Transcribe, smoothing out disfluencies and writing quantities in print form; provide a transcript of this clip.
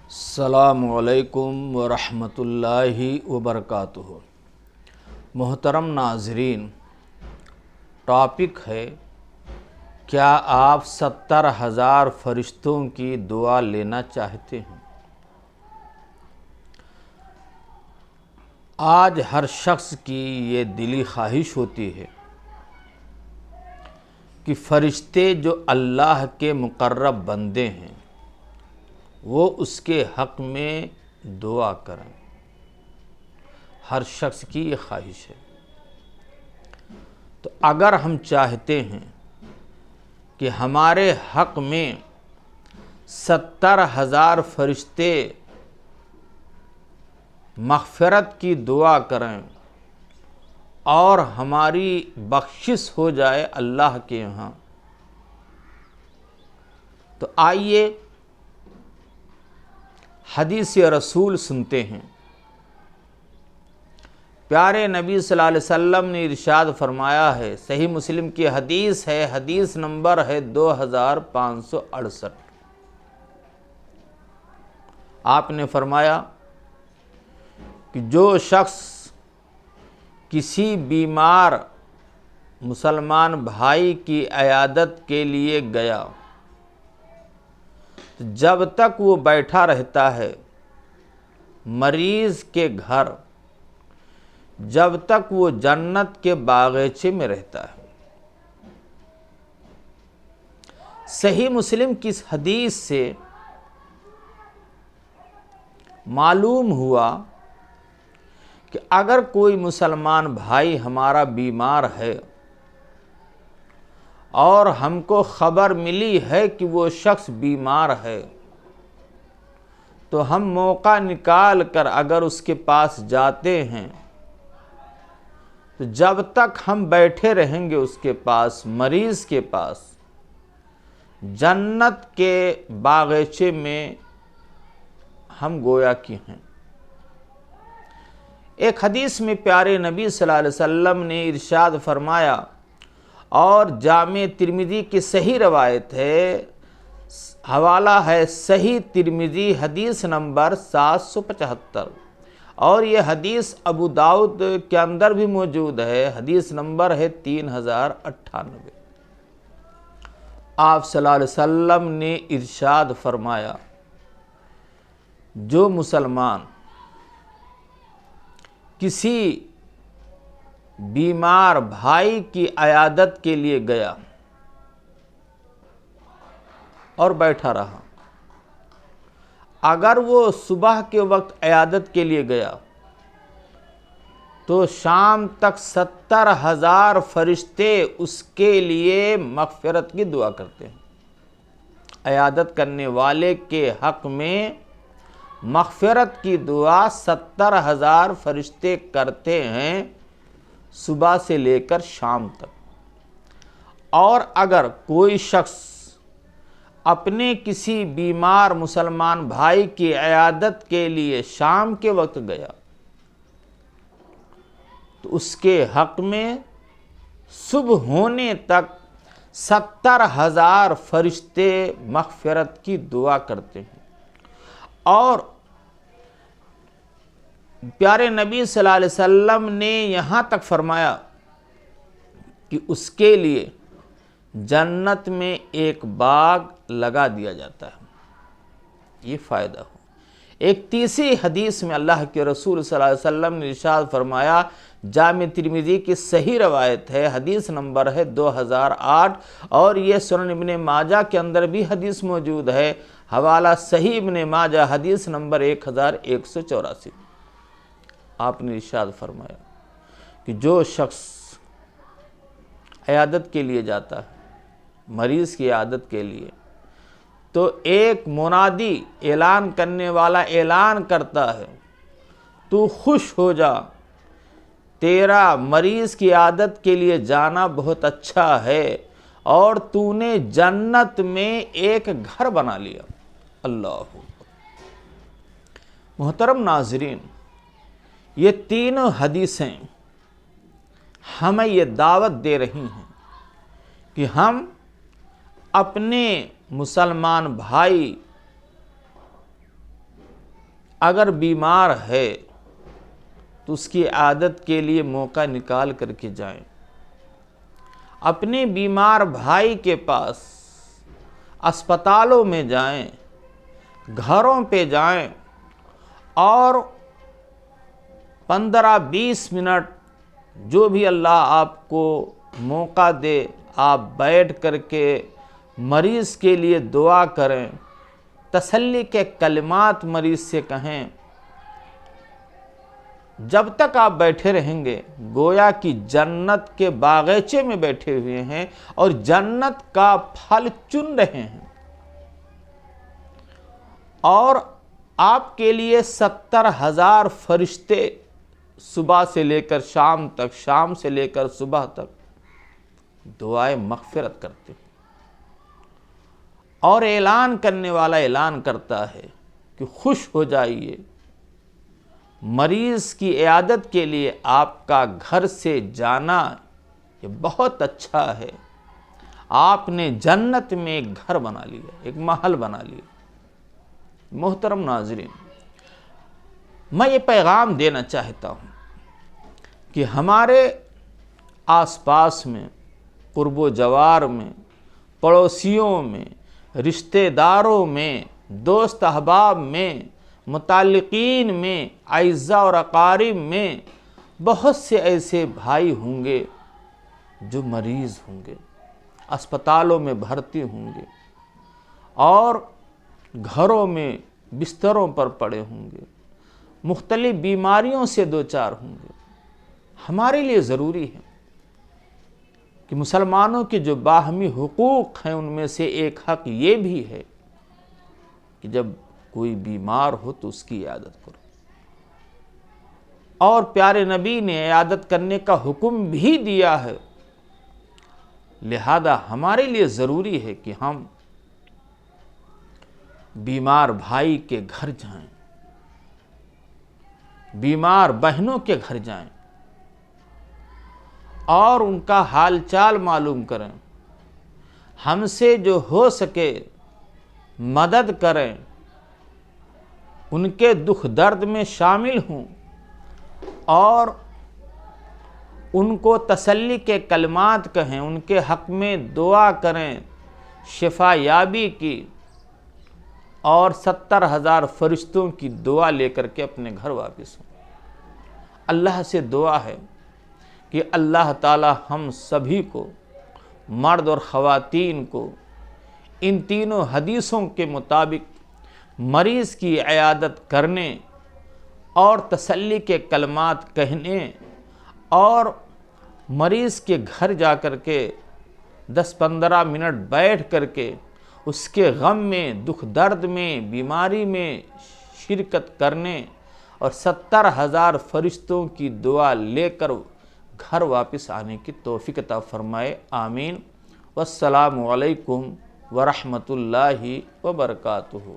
अस्सलामुअलैकुम वरहमतुल्लाहि वबरकातुहू। मोहतरम नाज़रीन, टॉपिक है, क्या आप 70,000 फरिश्तों की दुआ लेना चाहते हैं? आज हर शख्स की ये दिली ख्वाहिश होती है कि फ़रिश्ते जो अल्लाह के मुक़र्रब बंदे हैं वो उसके हक़ में दुआ करें। हर शख्स की ये ख्वाहिश है। तो अगर हम चाहते हैं कि हमारे हक़ में 70,000 फरिश्ते मग़फ़िरत की दुआ करें और हमारी बख्शिश हो जाए अल्लाह के यहाँ, तो आइए हदीस रसूल सुनते हैं। प्यारे नबी सल्लल्लाहु अलैहि वसल्लम ने इरशाद फरमाया है, सही मुस्लिम की हदीस है, हदीस नंबर है 2568। आपने फरमाया कि जो शख्स किसी बीमार मुसलमान भाई की इयादत के लिए गया, जब तक वो बैठा रहता है मरीज़ के घर, जब तक वो जन्नत के बागीचे में रहता है। सही मुस्लिम की इस हदीस से मालूम हुआ कि अगर कोई मुसलमान भाई हमारा बीमार है और हमको ख़बर मिली है कि वो शख्स बीमार है, तो हम मौका निकाल कर अगर उसके पास जाते हैं, तो जब तक हम बैठे रहेंगे उसके पास, मरीज़ के पास, जन्नत के बागीचे में हम गोया की हैं। एक हदीस में प्यारे नबी सल्लल्लाहु अलैहि वसल्लम ने इरशाद फरमाया, और जामे तिर्मिज़ी की सही रवायत है, हवाला है सही तिर्मिज़ी हदीस नंबर 775, और ये हदीस अबू दाऊद के अंदर भी मौजूद है, हदीस नंबर है 3098। आप सल्लल्लाहु अलैहि वसल्लम ने इरशाद फरमाया, जो मुसलमान किसी बीमार भाई की इयादत के लिए गया और बैठा रहा, अगर वो सुबह के वक्त इयादत के लिए गया तो शाम तक 70,000 फरिश्ते उसके लिए मग़फ़िरत की दुआ करते हैं। इयादत करने वाले के हक़ में मग़फ़िरत की दुआ 70,000 फरिश्ते करते हैं, सुबह से लेकर शाम तक। और अगर कोई शख्स अपने किसी बीमार मुसलमान भाई की इयादत के लिए शाम के वक्त गया, तो उसके हक़ में सुबह होने तक 70,000 फरिश्ते मग़फ़िरत की दुआ करते हैं। और प्यारे नबी सल्लल्लाहु अलैहि वसल्लम ने यहाँ तक फरमाया कि उसके लिए जन्नत में एक बाग लगा दिया जाता है। ये फ़ायदा हो। एक तीसरी हदीस में अल्लाह के रसूल सल्लल्लाहु अलैहि वसल्लम ने इरशाद फरमाया, जामे तिर्मिज़ी की सही रवायत है, हदीस नंबर है 2008, और ये सुनन इब्ने माजा के अंदर भी हदीस मौजूद है, हवाला सही इब्ने माजा हदीस नंबर 1184। आपने इरशाद फरमाया कि जो शख्स इयादत के लिए जाता है, मरीज़ की इयादत के लिए, तो एक मुनादी ऐलान करने वाला ऐलान करता है, तू खुश हो जा, तेरा मरीज़ की इयादत के लिए जाना बहुत अच्छा है और तूने जन्नत में एक घर बना लिया। अल्लाह। मोहतरम नाज़रीन, ये तीनों हदीसें हमें ये दावत दे रही हैं कि हम अपने मुसलमान भाई अगर बीमार है तो उसकी आदत के लिए मौका निकाल करके जाएं। अपने बीमार भाई के पास अस्पतालों में जाएं, घरों पे जाएं और 15-20 मिनट जो भी अल्लाह आपको मौका दे, आप बैठ करके मरीज़ के लिए दुआ करें, तसल्ली के कलिमात मरीज़ से कहें। जब तक आप बैठे रहेंगे गोया कि जन्नत के बागीचे में बैठे हुए हैं और जन्नत का फल चुन रहे हैं। और आपके लिए 70,000 फरिश्ते सुबह से लेकर शाम तक, शाम से लेकर सुबह तक दुआए मग़फ़िरत करते हैं। और ऐलान करने वाला ऐलान करता है कि खुश हो जाइए, मरीज़ की इयादत के लिए आपका घर से जाना ये बहुत अच्छा है। आपने जन्नत में एक घर बना लिया, एक महल बना लिया। मोहतरम नाज़रीन, मैं ये पैगाम देना चाहता हूँ कि हमारे आसपास में, कुर्बो जवार में, पड़ोसियों में, रिश्तेदारों में, दोस्त अहबाब में, मुताल्लिकीन में, आइज़ा और अकारिब में बहुत से ऐसे भाई होंगे जो मरीज़ होंगे, अस्पतालों में भर्ती होंगे और घरों में बिस्तरों पर पड़े होंगे, मुख्तलिफ बीमारियों से दो चार होंगे। हमारे लिए ज़रूरी है कि मुसलमानों के जो बाहमी हुकूक़ हैं उनमें से एक हक़ ये भी है कि जब कोई बीमार हो तो उसकी इयादत करो। और प्यारे नबी ने इयादत करने का हुक्म भी दिया है। लिहाजा हमारे लिए ज़रूरी है कि हम बीमार भाई के घर जाएं, बीमार बहनों के घर जाएं और उनका हालचाल मालूम करें, हमसे जो हो सके मदद करें, उनके दुख दर्द में शामिल हों और उनको तसल्ली के कलमात कहें, उनके हक़ में दुआ करें शिफा याबी की, और 70,000 फरिश्तों की दुआ लेकर के अपने घर वापस हों। अल्लाह से दुआ है कि अल्लाह ताला हम सभी को, मर्द और ख़वातीन को, इन तीनों हदीसों के मुताबिक मरीज़ की इयादत करने और तसल्ली के कलमात कहने और मरीज़ के घर जा कर के 10-15 मिनट बैठ कर के उसके गम में, दुख दर्द में, बीमारी में शिरकत करने और 70,000 फरिश्तों की दुआ लेकर घर वापस आने की तौफीक अता फरमाए। आमीन। वस्सलामु अलैकुम वरहमतुल्लाहि वबरकातुहू।